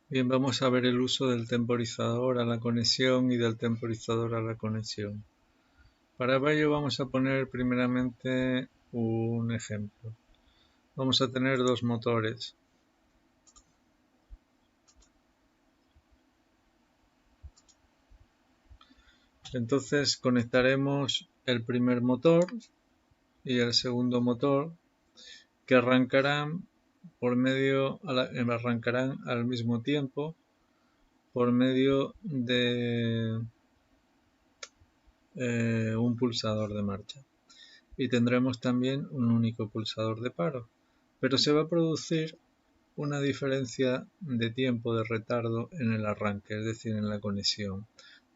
Bien, vamos a ver el uso del temporizador a la conexión y del temporizador a la conexión. Para ello vamos a poner primeramente un ejemplo. Vamos a tener dos motores. Entonces conectaremos el primer motor y el segundo motor, que arrancarán al mismo tiempo por medio de un pulsador de marcha. Y tendremos también un único pulsador de paro, pero se va a producir una diferencia de tiempo de retardo en el arranque, es decir, en la conexión,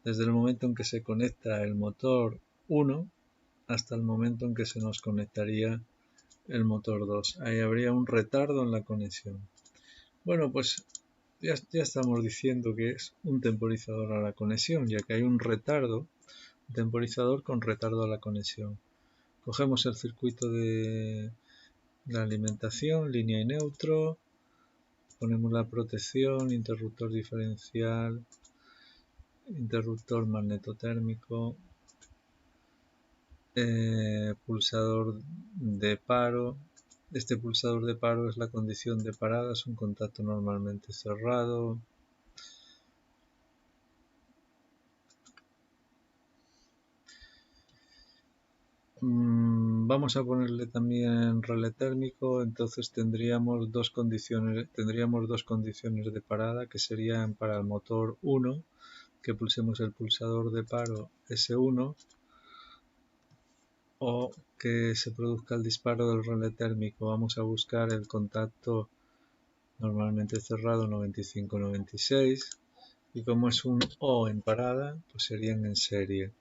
desde el momento en que se conecta el motor 1 hasta el momento en que se nos conectaría el motor 2. Ahí habría un retardo en la conexión. Bueno, pues ya estamos diciendo que es un temporizador a la conexión, ya que hay un retardo, un temporizador con retardo a la conexión. Cogemos el circuito de la alimentación, línea y neutro, ponemos la protección, interruptor diferencial, interruptor magnetotérmico, pulsador de paro. Este pulsador de paro es la condición de parada, es un contacto normalmente cerrado. Vamos a ponerle también relé térmico, entonces tendríamos dos condiciones de parada, que serían para el motor 1, que pulsemos el pulsador de paro S1, o que se produzca el disparo del relé térmico. Vamos a buscar el contacto normalmente cerrado 95-96, y como es un O en parada, pues serían en serie.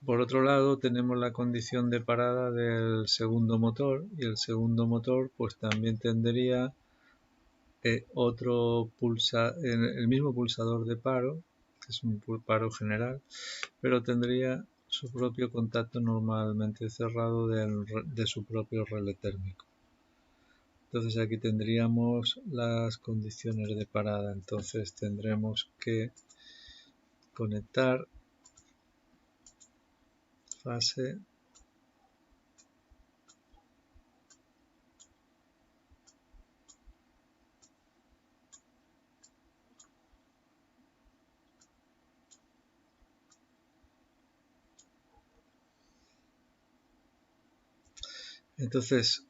Por otro lado, tenemos la condición de parada del segundo motor, y el segundo motor pues también tendría el mismo pulsador de paro, que es un paro general, pero tendría su propio contacto normalmente cerrado de su propio relé térmico. Entonces aquí tendríamos las condiciones de parada. Entonces tendremos que conectar fase entonces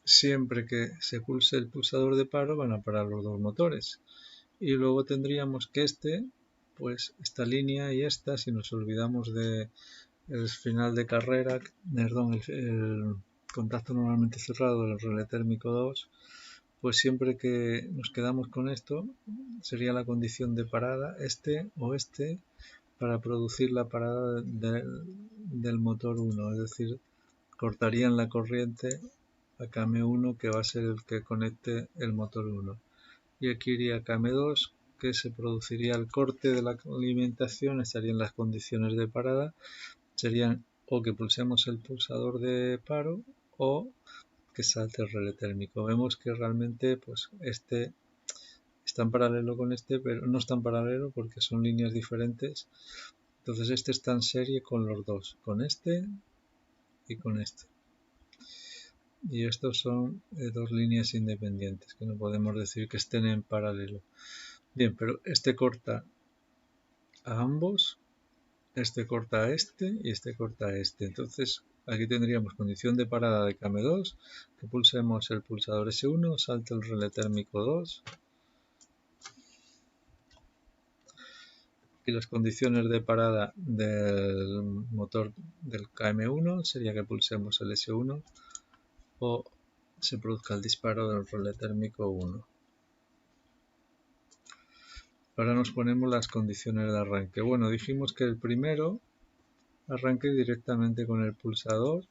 siempre que se pulse el pulsador de paro van a parar los dos motores, y luego tendríamos que pues esta línea y esta, si nos olvidamos de el final de carrera, perdón, el contacto normalmente cerrado del relé térmico 2, pues siempre que nos quedamos con esto sería la condición de parada o este para producir la parada del motor 1, es decir, cortarían la corriente a KM1, que va a ser el que conecte el motor 1, y aquí iría KM2, que se produciría el corte de la alimentación. Estarían las condiciones de parada, serían o que pulsemos el pulsador de paro o que salte el relé térmico. Vemos que realmente pues este está en paralelo con este, pero no está en paralelo porque son líneas diferentes. Entonces este está en serie con los dos, con este y con este. Y estos son dos líneas independientes, que no podemos decir que estén en paralelo. Bien, pero este corta a ambos, este corta a este y este corta a este. Entonces aquí tendríamos condición de parada de KM2, que pulsemos el pulsador S1, salta el relé térmico 2, y las condiciones de parada del motor del KM1 sería que pulsemos el S1 o se produzca el disparo del relé térmico 1. Ahora nos ponemos las condiciones de arranque. Bueno, dijimos que el primero arranque directamente con el pulsador.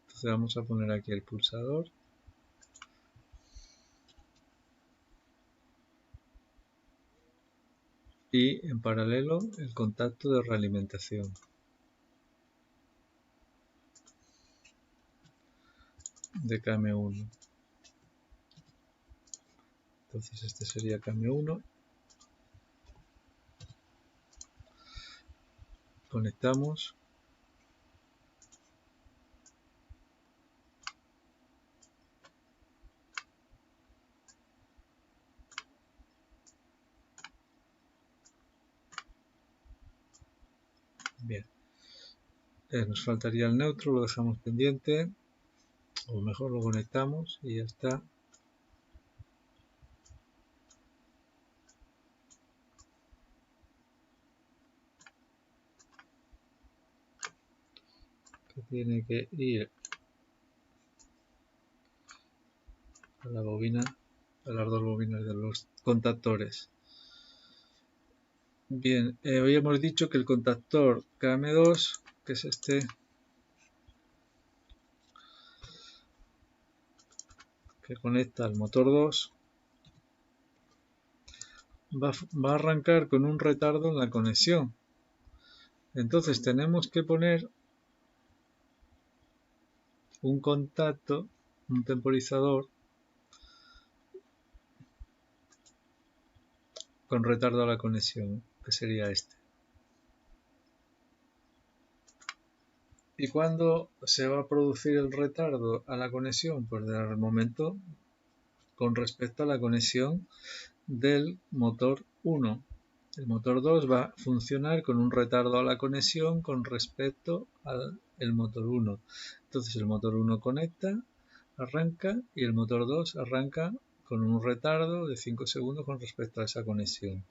Entonces vamos a poner aquí el pulsador. Y en paralelo el contacto de realimentación. De KM1. Entonces este sería cambio 1. Conectamos. Bien. Nos faltaría el neutro, lo dejamos pendiente. O mejor lo conectamos y ya está. Que tiene que ir a la bobina, a las dos bobinas de los contactores. Bien, hoy hemos dicho que el contactor KM2, que es este, que conecta al motor 2, va a arrancar con un retardo en la conexión. Entonces tenemos que poner un contacto, un temporizador con retardo a la conexión, que sería este. ¿Y cuándo se va a producir el retardo a la conexión? Pues del momento con respecto a la conexión del motor 1. El motor 2 va a funcionar con un retardo a la conexión con respecto al motor 1. Entonces el motor 1 conecta, arranca y el motor 2 arranca con un retardo de 5 segundos con respecto a esa conexión.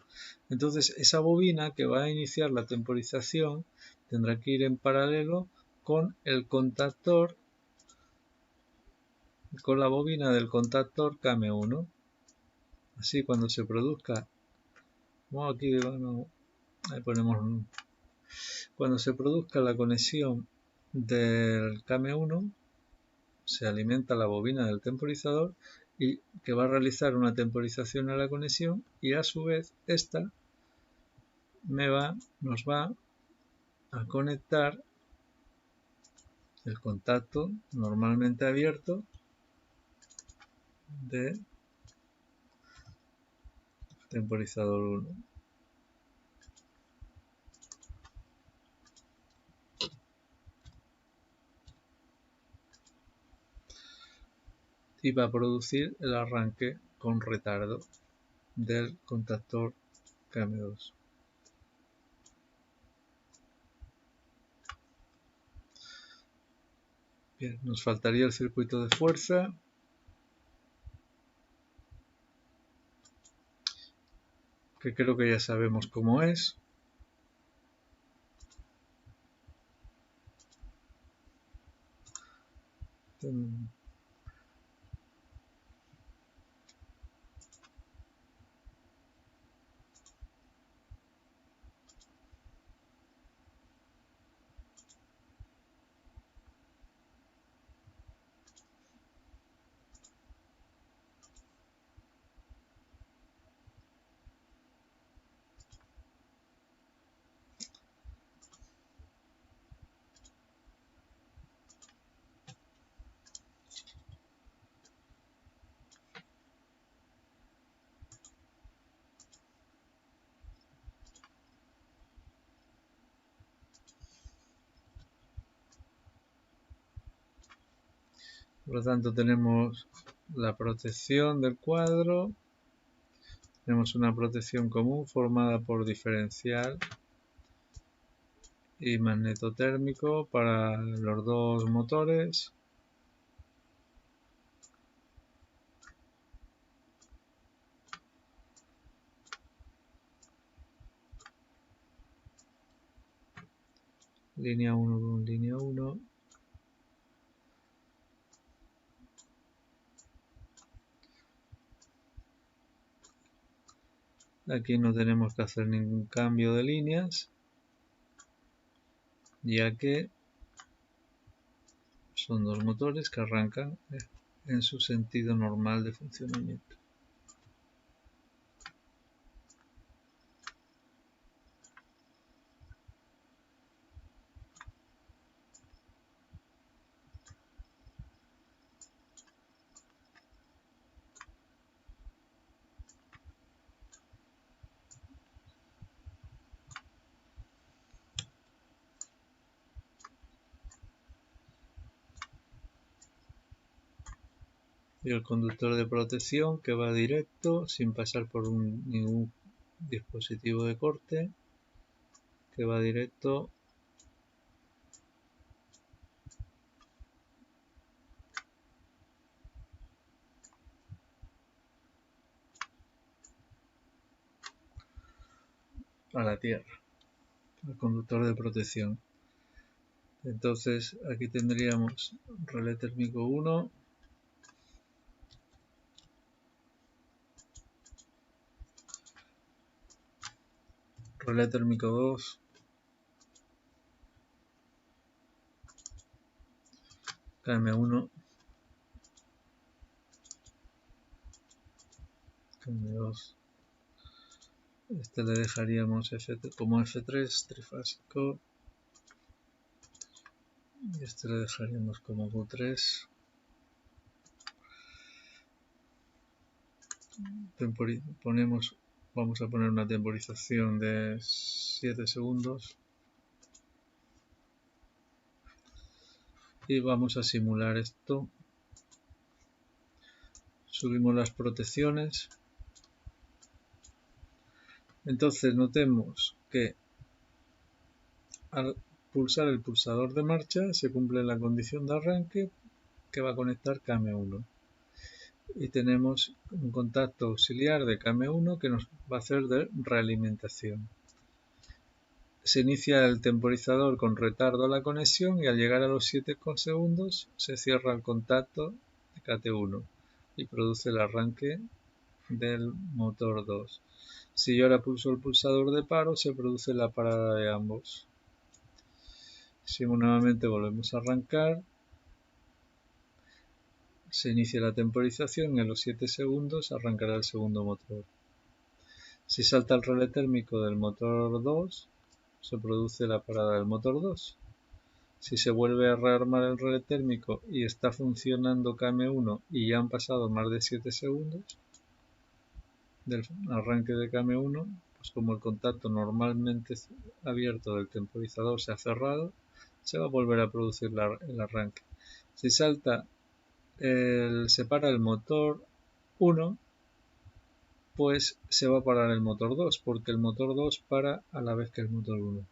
Entonces esa bobina que va a iniciar la temporización tendrá que ir en paralelo con el contactor, con la bobina del contactor KM1. Así cuando se produzca, aquí ahí ponemos, cuando se produzca la conexión del KM1, se alimenta la bobina del temporizador y que va a realizar una temporización a la conexión y a su vez esta nos va a conectar el contacto normalmente abierto de temporizador 1. Y va a producir el arranque con retardo del contactor KM2. Bien, nos faltaría el circuito de fuerza. Que creo que ya sabemos cómo es. Por lo tanto tenemos la protección del cuadro. Tenemos una protección común formada por diferencial y magnetotérmico para los dos motores. Línea 1 con línea 1. Aquí no tenemos que hacer ningún cambio de líneas, ya que son dos motores que arrancan en su sentido normal de funcionamiento. y el conductor de protección que va directo sin pasar por ningún dispositivo de corte, que va directo a la tierra, el conductor de protección. Entonces aquí tendríamos relé térmico 1, relé térmico 2, KM1, KM2. Este le dejaríamos como F3 trifásico. Y este le dejaríamos como Q3. Vamos a poner una temporización de 7 segundos. Y vamos a simular esto. Subimos las protecciones. Entonces notemos que al pulsar el pulsador de marcha se cumple la condición de arranque que va a conectar KM1. Y tenemos un contacto auxiliar de KM1 que nos va a hacer de realimentación. Se inicia el temporizador con retardo a la conexión y al llegar a los 7 segundos se cierra el contacto de KT1 y produce el arranque del motor 2. Si yo ahora pulso el pulsador de paro, se produce la parada de ambos. Si nuevamente volvemos a arrancar, se inicia la temporización y a los 7 segundos arrancará el segundo motor. Si salta el relé térmico del motor 2, se produce la parada del motor 2. Si se vuelve a rearmar el relé térmico y está funcionando KM1 y ya han pasado más de 7 segundos del arranque de KM1, pues como el contacto normalmente abierto del temporizador se ha cerrado, se va a volver a producir el arranque. Si salta se para el motor 1, pues se va a parar el motor 2, porque el motor 2 para a la vez que el motor 1.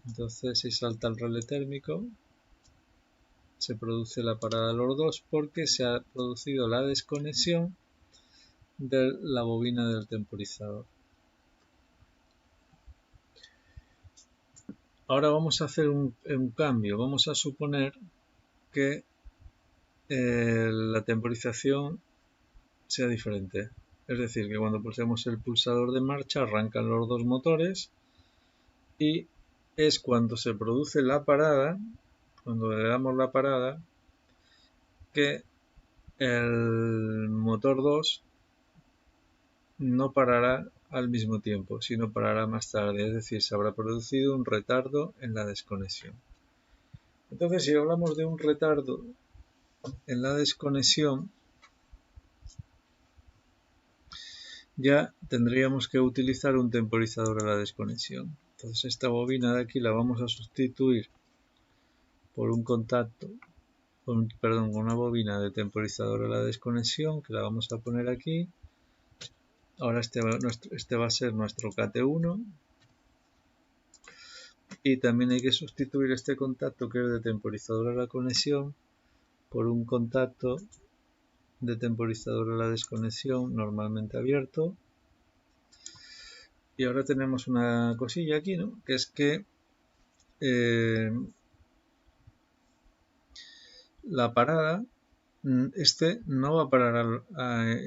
Entonces si salta el relé térmico, se produce la parada de los dos porque se ha producido la desconexión de la bobina del temporizador. Ahora vamos a hacer un cambio. Vamos a suponer que la temporización sea diferente. Es decir, que cuando pulsemos el pulsador de marcha arrancan los dos motores y es cuando se produce la parada, cuando le damos la parada, que el motor 2 no parará al mismo tiempo, sino parará más tarde, es decir, se habrá producido un retardo en la desconexión. Entonces, si hablamos de un retardo en la desconexión, ya tendríamos que utilizar un temporizador a la desconexión. Entonces, esta bobina de aquí la vamos a sustituir por un contacto, con una bobina de temporizador a la desconexión, que la vamos a poner aquí. Ahora este va a ser nuestro KT1 y también hay que sustituir este contacto que es de temporizador a la conexión por un contacto de temporizador a la desconexión normalmente abierto. Y ahora tenemos una cosilla aquí, ¿no? Que es que la parada, este no va a parar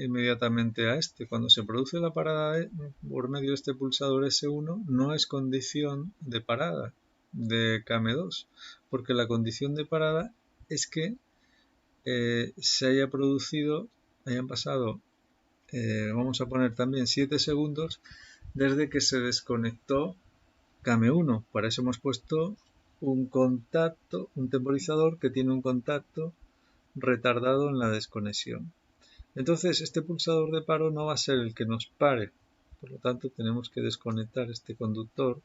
inmediatamente a este. Cuando se produce la parada por medio de este pulsador S1, no es condición de parada de KM2, porque la condición de parada es que se haya producido, hayan pasado, vamos a poner también 7 segundos desde que se desconectó KM1. Para eso hemos puesto un contacto, un temporizador que tiene un contacto retardado en la desconexión. Entonces este pulsador de paro no va a ser el que nos pare, por lo tanto tenemos que desconectar este conductor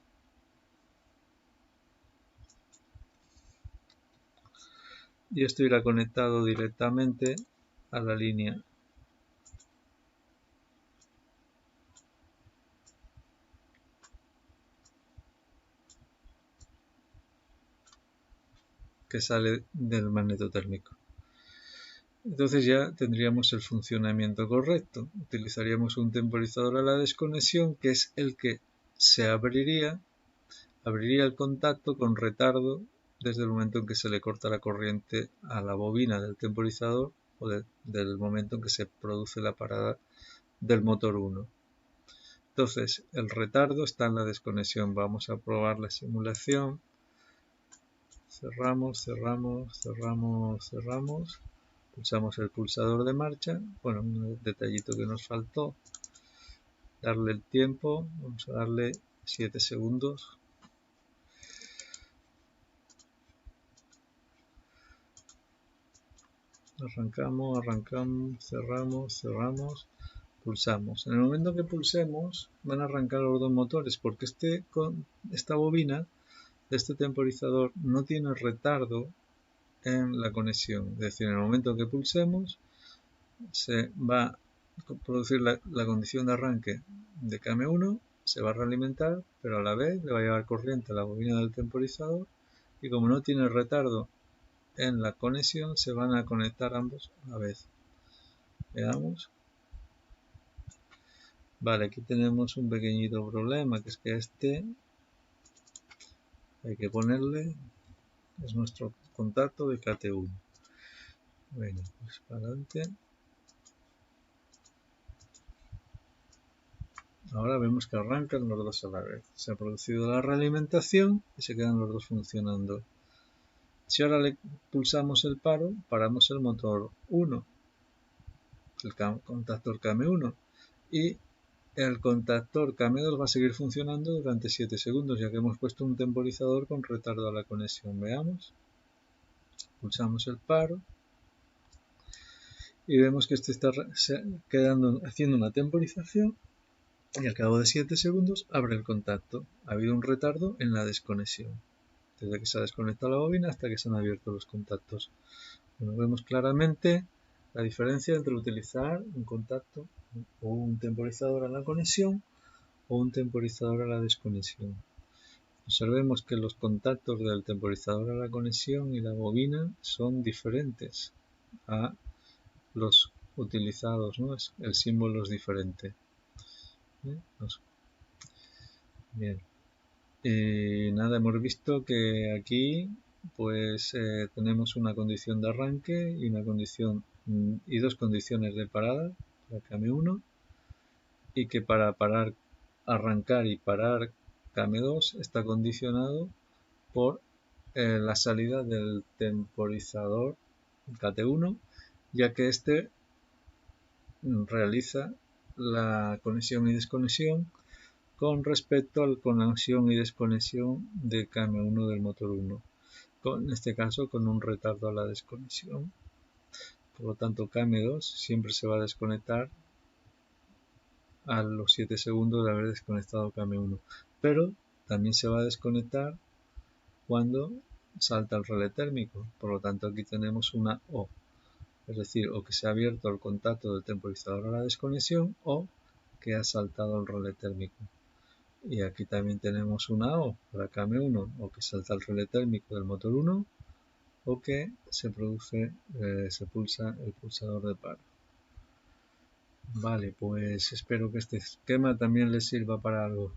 y esto irá conectado directamente a la línea que sale del magneto térmico. Entonces ya tendríamos el funcionamiento correcto. Utilizaríamos un temporizador a la desconexión, que es el que se abriría el contacto con retardo desde el momento en que se le corta la corriente a la bobina del temporizador o del momento en que se produce la parada del motor 1. Entonces, el retardo está en la desconexión. Vamos a probar la simulación. Cerramos, cerramos, cerramos, cerramos. Pulsamos el pulsador de marcha. Bueno, un detallito que nos faltó. Darle el tiempo. Vamos a darle 7 segundos. Arrancamos, arrancamos, cerramos, cerramos. Pulsamos. En el momento que pulsemos van a arrancar los dos motores porque esta bobina de este temporizador no tiene retardo en la conexión. Es decir, en el momento que pulsemos se va a producir la condición de arranque de KM1, se va a realimentar, pero a la vez le va a llevar corriente a la bobina del temporizador y como no tiene retardo en la conexión se van a conectar ambos a la vez. Veamos. Vale, aquí tenemos un pequeñito problema, que es que hay que ponerle, es nuestro contacto de KT1. Bueno, pues para adelante. Ahora vemos que arrancan los dos a la vez. Se ha producido la realimentación y se quedan los dos funcionando. Si ahora le pulsamos el paro, paramos el motor 1, el contactor KM1, y el contactor KM2 va a seguir funcionando durante 7 segundos, ya que hemos puesto un temporizador con retardo a la conexión. Veamos. Pulsamos el paro y vemos que este está haciendo una temporización y al cabo de 7 segundos abre el contacto. Ha habido un retardo en la desconexión, desde que se ha desconectado la bobina hasta que se han abierto los contactos. Bueno, vemos claramente la diferencia entre utilizar un contacto o un temporizador a la conexión o un temporizador a la desconexión. Observemos que los contactos del temporizador a la conexión y la bobina son diferentes a los utilizados, ¿no? El símbolo es diferente. Bien. Y nada, hemos visto que aquí pues tenemos una condición de arranque y una condición y dos condiciones de parada para KM1 y que para arrancar y parar KM2 está condicionado por la salida del temporizador KT1, ya que este realiza la conexión y desconexión con respecto a la conexión y desconexión de KM1 del motor 1, en este caso con un retardo a la desconexión. Por lo tanto, KM2 siempre se va a desconectar a los 7 segundos de haber desconectado KM1, pero también se va a desconectar cuando salta el relé térmico. Por lo tanto, aquí tenemos una O, es decir, o que se ha abierto el contacto del temporizador a la desconexión o que ha saltado el relé térmico. Y aquí también tenemos una O para KM1, o que salta el relé térmico del motor 1 o que se pulsa el pulsador de paro. Vale, pues espero que este esquema también les sirva para algo.